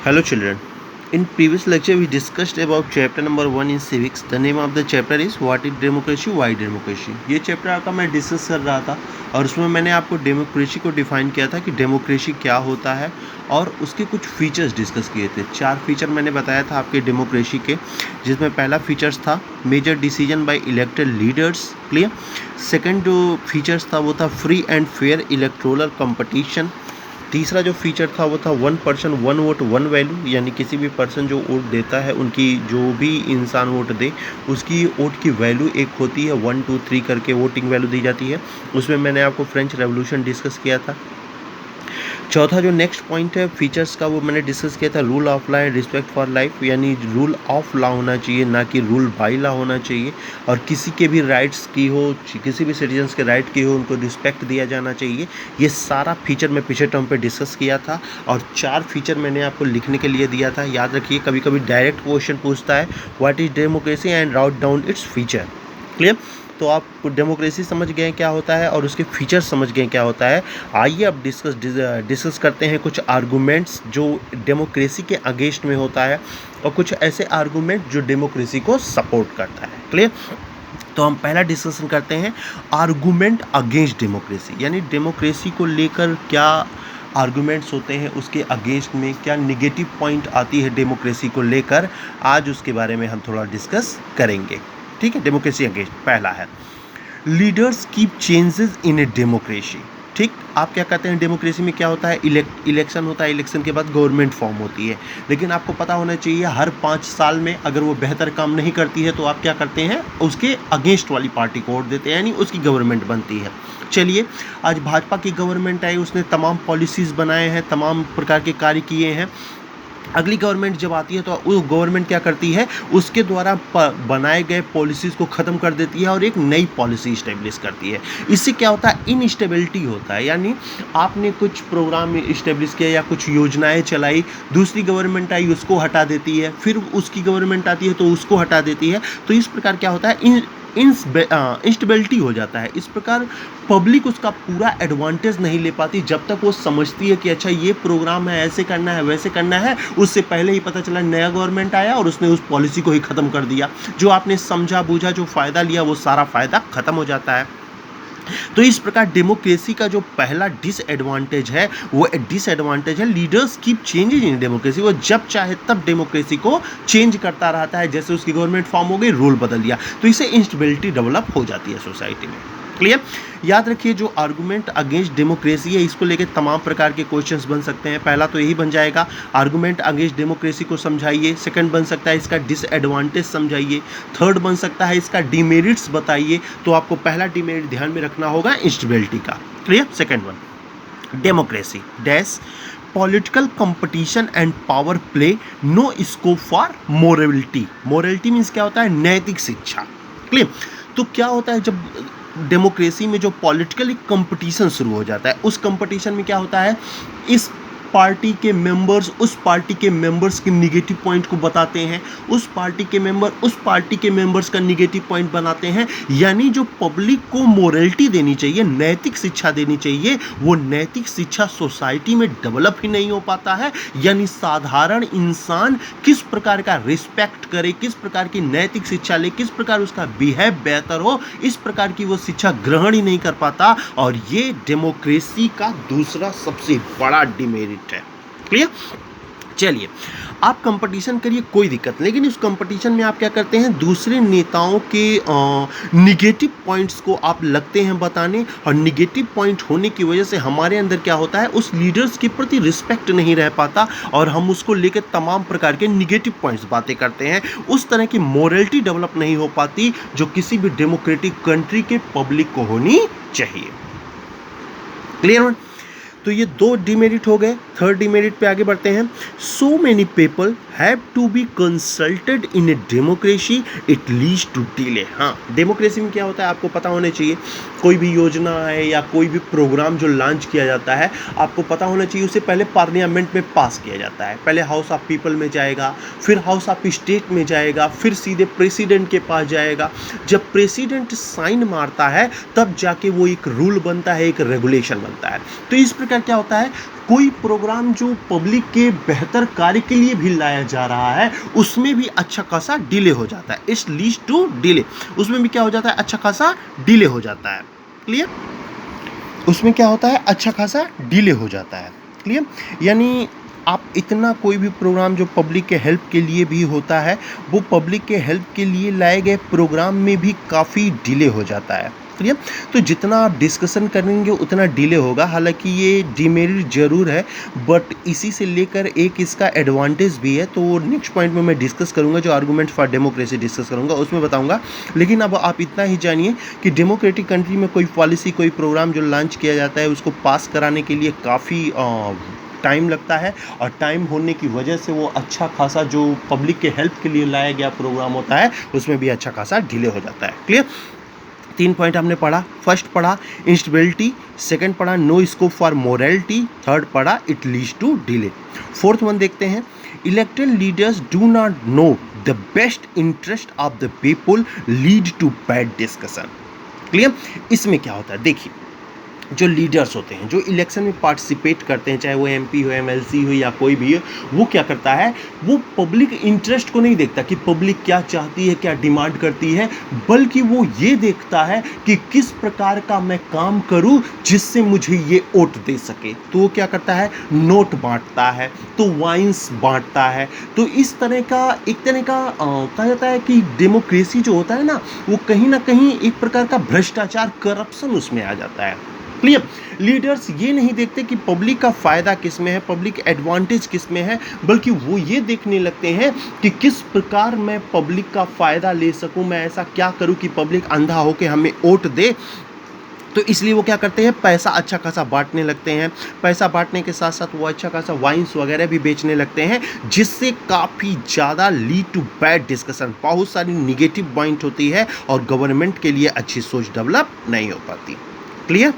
Hello children. In previous lecture we discussed about chapter number 1 in civics. The name of the chapter is what is democracy, why democracy. ये chapter आपका मैं discuss कर रहा था और उसमें मैंने आपको डेमोक्रेसी को डिफाइन किया था कि डेमोक्रेसी क्या होता है और उसके कुछ फीचर्स डिस्कस किए थे। 4 फीचर मैंने बताया था आपके डेमोक्रेसी के, जिसमें पहला फीचर्स था major decision by elected leaders. Clear. Second जो फीचर्स था वो था free and fair electoral competition. तीसरा जो फीचर था वो था 1 पर्सन 1 वोट 1 वैल्यू, यानी किसी भी पर्सन जो वोट देता है, उनकी जो भी इंसान वोट दे उसकी वोट की वैल्यू एक होती है, 1 2 3 करके वोटिंग वैल्यू दी जाती है। उसमें मैंने आपको फ्रेंच रेवोल्यूशन डिस्कस किया था। चौथा जो नेक्स्ट पॉइंट है फीचर्स का, वो मैंने डिस्कस किया था rule of law and respect for life, यानी रूल ऑफ लॉ होना चाहिए ना कि रूल बाय लॉ होना चाहिए, और किसी के भी राइट्स की हो, किसी भी सिटीजन्स के राइट की हो, उनको रिस्पेक्ट दिया जाना चाहिए। ये सारा फीचर मैं पिछले टर्म पे डिस्कस किया था और 4 फीचर मैंने आपको लिखने के लिए दिया था। याद रखिए, कभी कभी डायरेक्ट क्वेश्चन पूछता है what is democracy and route down its feature. Clear. तो आप डेमोक्रेसी समझ गए क्या होता है और उसके फीचर्स समझ गए क्या होता है। आइए अब डिस्कस करते हैं कुछ आर्गूमेंट्स जो डेमोक्रेसी के अगेंस्ट में होता है और कुछ ऐसे आर्गूमेंट जो डेमोक्रेसी को सपोर्ट करता है। क्लियर। तो हम पहला डिस्कशन करते हैं आर्गूमेंट अगेंस्ट डेमोक्रेसी, यानी डेमोक्रेसी को लेकर क्या आर्गूमेंट्स होते हैं, उसके अगेंस्ट में क्या निगेटिव पॉइंट आती है डेमोक्रेसी को लेकर। आज उसके बारे में हम थोड़ा डिस्कस करेंगे। ठीक है। डेमोक्रेसी अगेंस्ट पहला है leaders keep changes in a democracy. ठीक। आप क्या कहते हैं डेमोक्रेसी में क्या होता है, इलेक्शन होता है, इलेक्शन के बाद गवर्नमेंट फॉर्म होती है, लेकिन आपको पता होना चाहिए हर 5 साल में अगर वो बेहतर काम नहीं करती है तो आप क्या करते हैं, उसके अगेंस्ट वाली पार्टी को वोट देते हैं, यानी उसकी गवर्नमेंट बनती है। चलिए, आज भाजपा की गवर्नमेंट आई, उसने तमाम पॉलिसीज़ बनाए हैं, तमाम प्रकार के कार्य किए हैं। अगली गवर्नमेंट जब आती है तो वो गवर्नमेंट क्या करती है, उसके द्वारा बनाए गए पॉलिसीज़ को ख़त्म कर देती है और एक नई पॉलिसी इस्टेब्लिश करती है। इससे क्या होता है, इनस्टेबिलिटी होता है, यानी आपने कुछ प्रोग्राम इस्टेब्लिश किया या कुछ योजनाएं चलाई, दूसरी गवर्नमेंट आई उसको हटा देती है, फिर उसकी गवर्नमेंट आती है तो उसको हटा देती है। तो इस प्रकार क्या होता है, इंस्टेबिलिटी हो जाता है। इस प्रकार पब्लिक उसका पूरा एडवांटेज नहीं ले पाती जब तक वो समझती है कि अच्छा ये प्रोग्राम है, ऐसे करना है, वैसे करना है। उससे पहले ही पता चला नया गवर्नमेंट आया और उसने उस पॉलिसी को ही ख़त्म कर दिया। जो आपने समझा बूझा, जो फ़ायदा लिया, वो सारा फ़ायदा ख़त्म हो जाता है। तो इस प्रकार डेमोक्रेसी का जो पहला डिसएडवांटेज है वो डिसएडवांटेज है leaders keep changes in democracy. वो जब चाहे तब डेमोक्रेसी को चेंज करता रहता है, जैसे उसकी गवर्नमेंट फॉर्म हो गई, रूल बदल दिया, तो इससे इंस्टेबिलिटी डेवलप हो जाती है सोसाइटी में। क्लियर। याद रखिए, जो आर्गुमेंट अगेंस्ट डेमोक्रेसी है इसको लेकर तमाम प्रकार के क्वेश्चंस बन सकते हैं। पहला तो यही बन जाएगा, आर्गुमेंट अगेंस्ट डेमोक्रेसी को समझाइए। सेकंड बन सकता है इसका डिसएडवांटेज समझाइए। थर्ड बन सकता है इसका डिमेरिट्स बताइए। तो आपको पहला डिमेरिट ध्यान में रखना होगा इंस्टेबिलिटी का। Clear. Second one, democracy dash political competition and power play, no scope for morality. Morality means क्या होता है, नैतिक शिक्षा। क्लियर। तो क्या होता है, जब डेमोक्रेसी में जो पॉलिटिकल कंपटीशन शुरू हो जाता है, उस कंपटीशन में क्या होता है, इस पार्टी के मेंबर्स उस पार्टी के मेंबर्स के निगेटिव पॉइंट को बताते हैं, उस पार्टी के मेंबर उस पार्टी के मेंबर्स का निगेटिव पॉइंट बनाते हैं। यानी जो पब्लिक को मोरलिटी देनी चाहिए, नैतिक शिक्षा देनी चाहिए, वो नैतिक शिक्षा सोसाइटी में डेवलप ही नहीं हो पाता है। यानी साधारण इंसान किस प्रकार का रिस्पेक्ट करे, किस प्रकार की नैतिक शिक्षा ले, किस प्रकार उसका बिहेव बेहतर हो, इस प्रकार की वो शिक्षा ग्रहण ही नहीं कर पाता। और ये डेमोक्रेसी का दूसरा सबसे बड़ा डिमेरिट है। क्लियर। चलिए, आप कंपटीशन करिए, कोई दिक्कत नहीं, लेकिन इस कंपटीशन में आप क्या करते हैं, दूसरे नेताओं के निगेटिव पॉइंट्स को आप लगते हैं बताने, और निगेटिव पॉइंट होने की वजह से हमारे अंदर क्या होता है, उस लीडर्स के प्रति रिस्पेक्ट नहीं रह पाता और हम उसको लेकर तमाम प्रकार के निगेटिव पॉइंट्स बातें करते हैं। उस तरह की मोरलिटी डेवलप नहीं हो पाती जो किसी भी डेमोक्रेटिक कंट्री के पब्लिक को होनी चाहिए। क्लियर। तो ये 2 डिमेरिट हो गए। थर्ड डिमेरिट पे आगे बढ़ते हैं। So many people have to be consulted in a democracy, it leads to delay. हाँ, डेमोक्रेसी में क्या होता है आपको पता होना चाहिए, कोई भी योजना है या कोई भी प्रोग्राम जो लॉन्च किया जाता है, आपको पता होना चाहिए उसे पहले पार्लियामेंट में पास किया जाता है। पहले हाउस ऑफ पीपल में जाएगा, फिर हाउस ऑफ स्टेट में जाएगा, फिर सीधे प्रेसिडेंट के पास जाएगा। जब प्रेसिडेंट साइन मारता है तब जाके वो एक रूल बनता है, एक रेगुलेशन बनता है। तो इस प्रकार क्या होता है, कोई प्रोग्राम जो पब्लिक के बेहतर कार्य के लिए भी लाया जा रहा है उसमें भी अच्छा खासा डिले हो जाता है। इट्स लीड्स टू डिले, उसमें भी क्या हो जाता है, अच्छा खासा डिले हो जाता है। क्लियर? उसमें क्या होता है, अच्छा खासा डिले हो जाता है। क्लियर? यानी आप इतना कोई भी प्रोग्राम जो पब्लिक के हेल्प के लिए भी होता है, वो पब्लिक के हेल्प के लिए लाए गए प्रोग्राम में भी काफ़ी डिले हो जाता है। क्लियर? तो जितना आप डिस्कशन करेंगे उतना डिले होगा। हालांकि ये डिमेरिट ज़रूर है, बट इसी से लेकर एक इसका एडवांटेज भी है। तो नेक्स्ट पॉइंट में मैं डिस्कस करूंगा, जो आर्गूमेंट फॉर डेमोक्रेसी डिस्कस करूंगा उसमें बताऊंगा। लेकिन अब आप इतना ही जानिए कि डेमोक्रेटिक कंट्री में कोई पॉलिसी, कोई प्रोग्राम जो लॉन्च किया जाता है उसको पास कराने के लिए काफ़ी टाइम लगता है, और टाइम होने की वजह से वो अच्छा खासा जो पब्लिक के हेल्प के लिए लाया गया प्रोग्राम होता है उसमें भी अच्छा खासा डिले हो जाता है। क्लियर? 3 पॉइंट हमने पढ़ा। फर्स्ट पढ़ा इंस्टेबिलिटी, सेकंड पढ़ा no scope for morality, third पढ़ा it leads to delay. Fourth one देखते हैं, elected leaders do not know the best interest of the people lead to bad discussion. Clear? इसमें क्या होता है, देखिए जो लीडर्स होते हैं, जो इलेक्शन में पार्टिसिपेट करते हैं, चाहे वो एमपी हो, एमएलसी हो या कोई भी हो, वो क्या करता है, वो पब्लिक इंटरेस्ट को नहीं देखता कि पब्लिक क्या चाहती है, क्या डिमांड करती है, बल्कि वो ये देखता है कि किस प्रकार का मैं काम करूं जिससे मुझे ये वोट दे सके। तो वो क्या करता है, नोट बांटता है, तो वाइन्स बांटता है। तो इस तरह का एक तरह का कहा जाता है कि डेमोक्रेसी जो होता है ना, वो कहीं ना कहीं एक प्रकार का भ्रष्टाचार, करप्शन उसमें आ जाता है। क्लियर? लीडर्स ये नहीं देखते कि पब्लिक का फ़ायदा किस में है, पब्लिक एडवांटेज किस में है, बल्कि वो ये देखने लगते हैं कि किस प्रकार मैं पब्लिक का फ़ायदा ले सकूं, मैं ऐसा क्या करूं कि पब्लिक अंधा होकर हमें वोट दे। तो इसलिए वो क्या करते हैं, पैसा अच्छा खासा बांटने लगते हैं। पैसा बांटने के साथ साथ वो अच्छा खासा वाइन्स वगैरह भी बेचने लगते हैं, जिससे काफ़ी ज़्यादा लीड टू बैड डिस्कशन, बहुत सारी निगेटिव पॉइंट होती है और गवर्नमेंट के लिए अच्छी सोच डेवलप नहीं हो पाती। क्लियर?